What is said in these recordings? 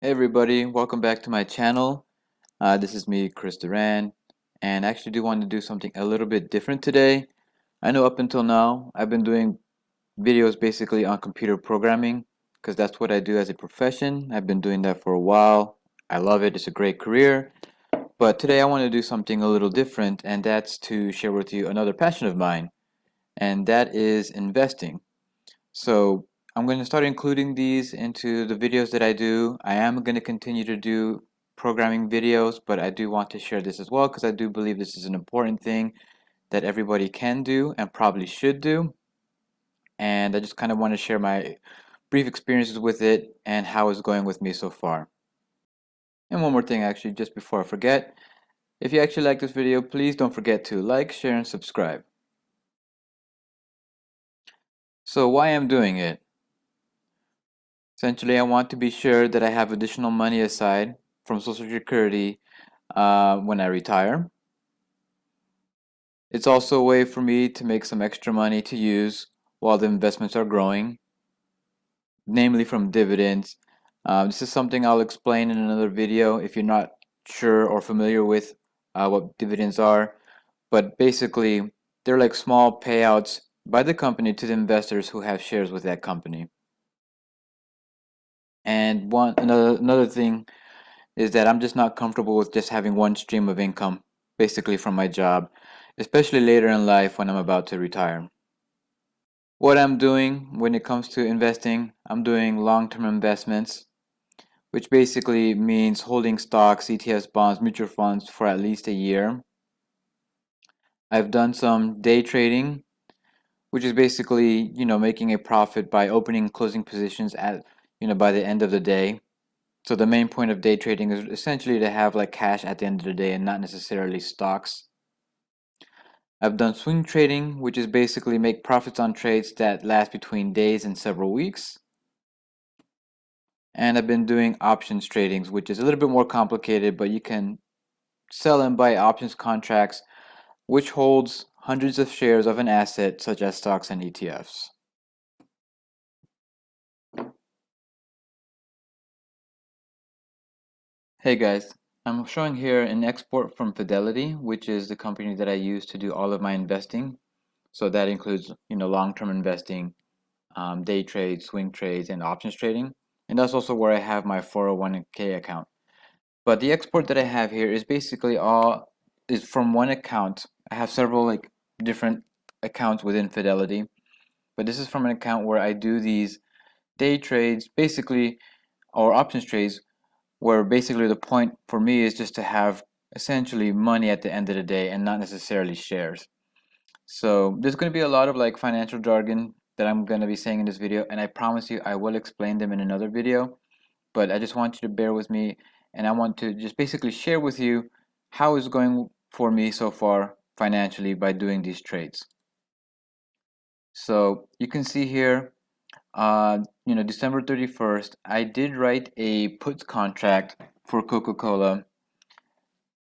Hey everybody, welcome back to my channel. This is me, Chris Duran, and I actually do want to do something a little bit different today. I know up until now I've been doing videos basically on computer programming because that's what I do as a profession. I've been doing that for a while. I love it, it's a great career. But today I want to do something a little different, and that's to share with you another passion of mine, and that is investing. So I'm going to start including these into the videos that I do. I am going to continue to do programming videos, but I do want to share this as well because I do believe this is an important thing that everybody can do and probably should do. And I just kind of want to share my brief experiences with it and how it's going with me so far. And one more thing actually, just before I forget, if you actually like this video, please don't forget to like, share, and subscribe. So why I'm doing it? Essentially, I want to be sure that I have additional money aside from Social Security when I retire. It's also a way for me to make some extra money to use while the investments are growing, namely from dividends. This is something I'll explain in another video if you're not sure or familiar with what dividends are. But basically, they're like small payouts by the company to the investors who have shares with that company. And another thing is that I'm just not comfortable with just having one stream of income, basically from my job, especially later in life when I'm about to retire. What I'm doing when it comes to investing, I'm doing long-term investments, which basically means holding stocks, ETFs, bonds, mutual funds for at least a year. I've done some day trading, which is basically, making a profit by opening and closing positions by the end of the day. So the main point of day trading is essentially to have like cash at the end of the day and not necessarily stocks. I've done swing trading, which is basically make profits on trades that last between days and several weeks. And I've been doing options tradings, which is a little bit more complicated, but you can sell and buy options contracts, which holds hundreds of shares of an asset such as stocks and ETFs. Hey guys, I'm showing here an export from Fidelity, which is the company that I use to do all of my investing. So that includes, long-term investing, day trades, swing trades, and options trading. And that's also where I have my 401k account. But the export that I have here is basically all is from one account. I have several like different accounts within Fidelity, but this is from an account where I do these day trades, basically, or options trades, where basically the point for me is just to have essentially money at the end of the day and not necessarily shares. So there's going to be a lot of like financial jargon that I'm going to be saying in this video, and I promise you I will explain them in another video, but I just want you to bear with me, and I want to just basically share with you how it's going for me so far financially by doing these trades. So you can see here, December 31st, I did write a put contract for Coca Cola,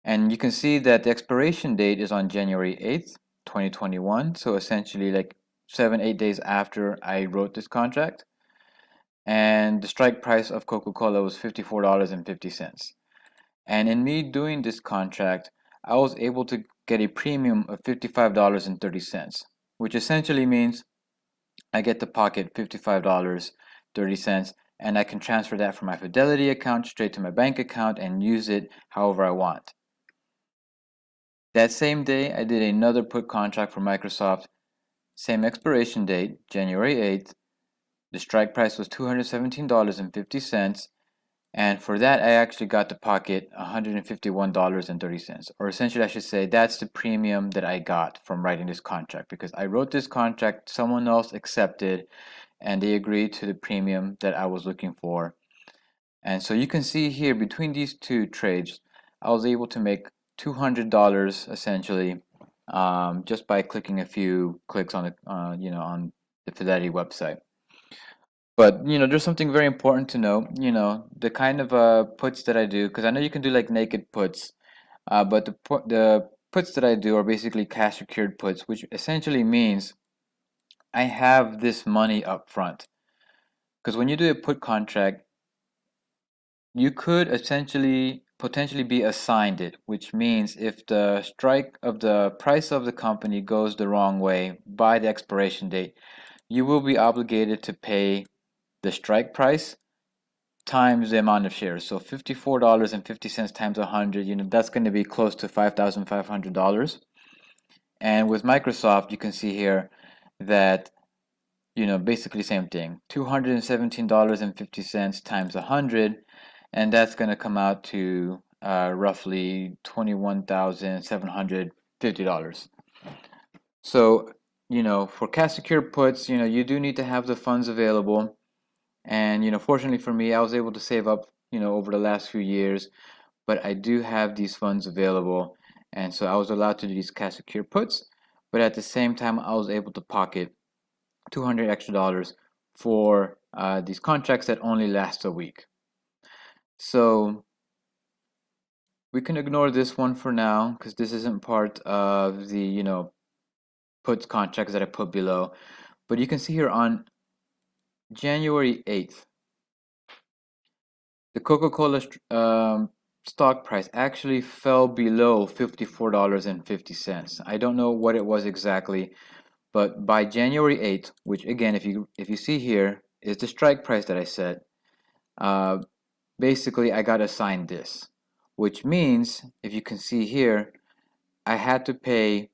and you can see that the expiration date is on January 8th, 2021. So essentially like 8 days after I wrote this contract. And the strike price of Coca Cola was $54.50. And in me doing this contract, I was able to get a premium of $55.30, which essentially means I get to pocket $55.30, and I can transfer that from my Fidelity account straight to my bank account and use it however I want. That same day, I did another put contract for Microsoft, same expiration date, January 8th. The strike price was $217.50, and for that, I actually got to pocket $151.30. Or essentially, I should say that's the premium that I got from writing this contract, because I wrote this contract, someone else accepted, and they agreed to the premium that I was looking for. And so you can see here between these two trades, I was able to make $200 essentially, just by clicking a few clicks on on the Fidelity website. But there's something very important to know. The kind of puts that I do, because I know you can do like naked puts, but the puts that I do are basically cash secured puts, which essentially means I have this money up front. Because when you do a put contract, you could essentially potentially be assigned it, which means if the strike of the price of the company goes the wrong way by the expiration date, you will be obligated to pay the strike price times the amount of shares. So $54.50 times 100, that's going to be close to $5,500. And with Microsoft, you can see here that, basically same thing, $217.50 times 100, and that's going to come out to roughly $21,750. So, for cash secure puts, you do need to have the funds available. And, fortunately for me, I was able to save up, over the last few years, but I do have these funds available. And so I was allowed to do these cash secure puts, but at the same time, I was able to pocket 200 extra dollars for these contracts that only last a week. So we can ignore this one for now because this isn't part of the, puts contracts that I put below. But you can see here on January 8th, the Coca Cola stock price actually fell below $54.50. I don't know what it was exactly, but by January 8th, which again, if you see here, is the strike price that I set. Uh, Basically, I got assigned this, which means if you can see here, I had to pay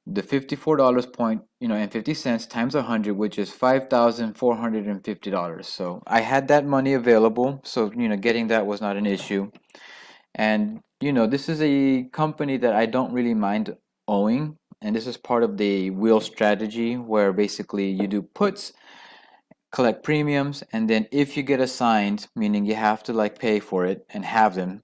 the $54 point, and 50 cents times 100, which is $5,450. So I had that money available, so getting that was not an issue. And this is a company that I don't really mind owing, and this is part of the wheel strategy where basically you do puts, collect premiums, and then if you get assigned, meaning you have to like pay for it and have them,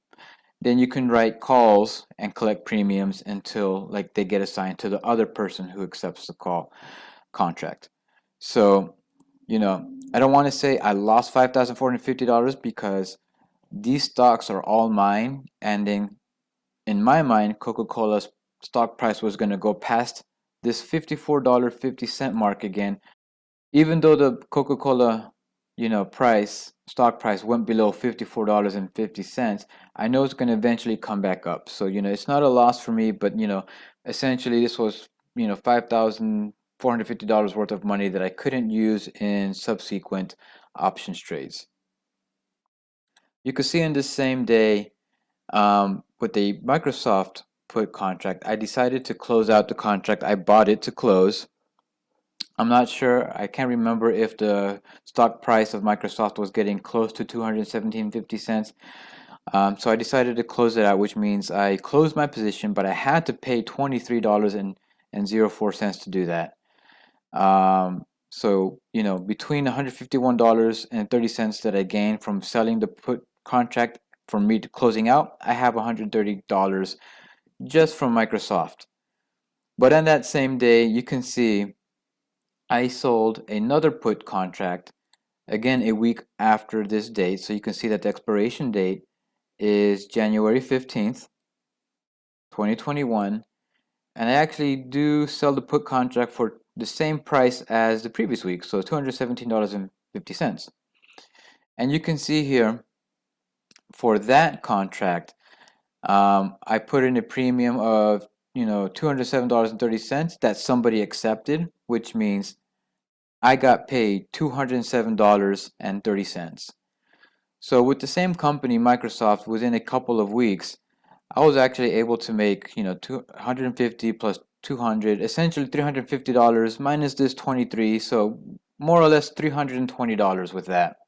then you can write calls and collect premiums until like they get assigned to the other person who accepts the call contract. So, I don't want to say I lost $5,450 because these stocks are all mine, and then in my mind, Coca-Cola's stock price was going to go past this $54.50 mark again, even though the Coca-Cola, stock price went below $54.50. I know it's going to eventually come back up. So, it's not a loss for me, but, essentially this was, $5,450 worth of money that I couldn't use in subsequent options trades. You could see in this same day, with the Microsoft put contract, I decided to close out the contract. I bought it to close. I'm not sure. I can't remember if the stock price of Microsoft was getting close to 217.50 cents. So I decided to close it out, which means I closed my position, but I had to pay $23.04 to do that. So, between $151.30 that I gained from selling the put contract from me to closing out, I have $130 just from Microsoft. But on that same day, you can see I sold another put contract again a week after this date. So you can see that the expiration date is January 15th, 2021. And I actually do sell the put contract for the same price as the previous week, so $217.50. And you can see here for that contract, I put in a premium of $207.30 that somebody accepted, which means I got paid $207.30. So with the same company, Microsoft, within a couple of weeks, I was actually able to make, 250 plus 200, essentially $350 minus this 23, so more or less $320 with that.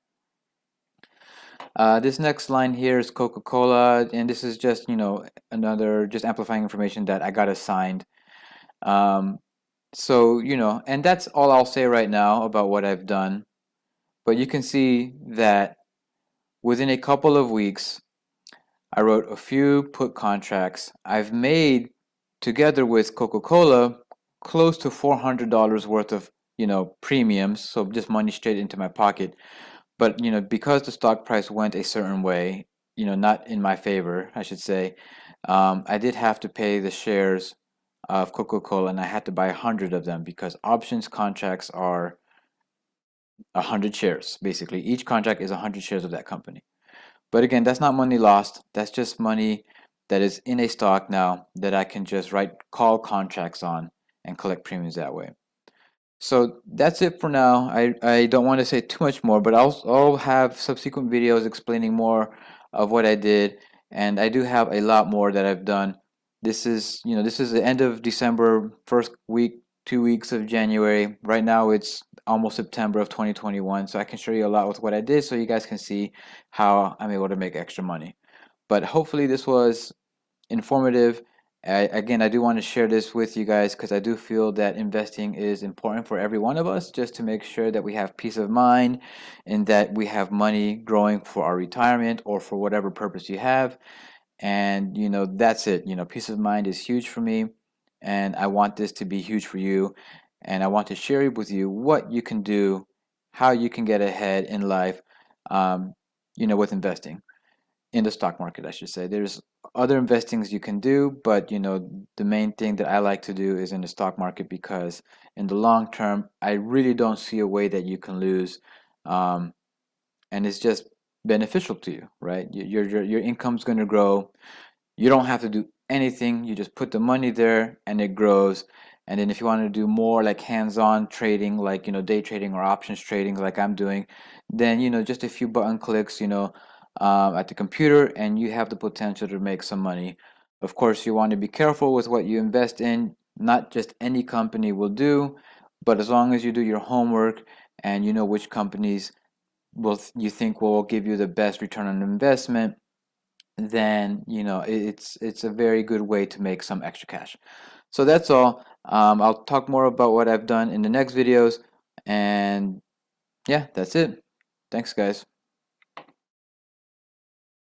This next line here is Coca Cola, and this is just, another just amplifying information that I got assigned. So, and that's all I'll say right now about what I've done. But you can see that within a couple of weeks, I wrote a few put contracts. I've made, together with Coca Cola, close to $400 worth of, premiums. So just money straight into my pocket. But, because the stock price went a certain way, not in my favor, I should say, I did have to pay the shares of Coca Cola, and I had to buy 100 of them because options contracts are 100 shares. Basically, each contract is 100 shares of that company. But again, that's not money lost. That's just money that is in a stock now that I can just write call contracts on and collect premiums that way. So that's it for now. I don't want to say too much more, but I'll have subsequent videos explaining more of what I did, and I do have a lot more that I've done. This is the end of December, first week, 2 weeks of January. Right now it's almost September of 2021, so I can show you a lot with what I did so you guys can see how I'm able to make extra money. But hopefully this was informative. Again, I do want to share this with you guys because I do feel that investing is important for every one of us, just to make sure that we have peace of mind and that we have money growing for our retirement or for whatever purpose you have. And that's it. Peace of mind is huge for me, and I want this to be huge for you. And I want to share with you what you can do, how you can get ahead in life, with investing in the stock market, I should say. There's other investings you can do, but the main thing that I like to do is in the stock market, because in the long term, I really don't see a way that you can lose, um, and it's just beneficial to you, right? Your income's going to grow. You don't have to do anything. You just put the money there and it grows. And then if you want to do more like hands-on trading, like day trading or options trading like I'm doing, then just a few button clicks, at the computer, and you have the potential to make some money. Of course, you want to be careful with what you invest in. Not just any company will do, but as long as you do your homework and you know which companies you think will give you the best return on investment, then it's a very good way to make some extra cash. So that's all. I'll talk more about what I've done in the next videos, and yeah, that's it. Thanks, guys.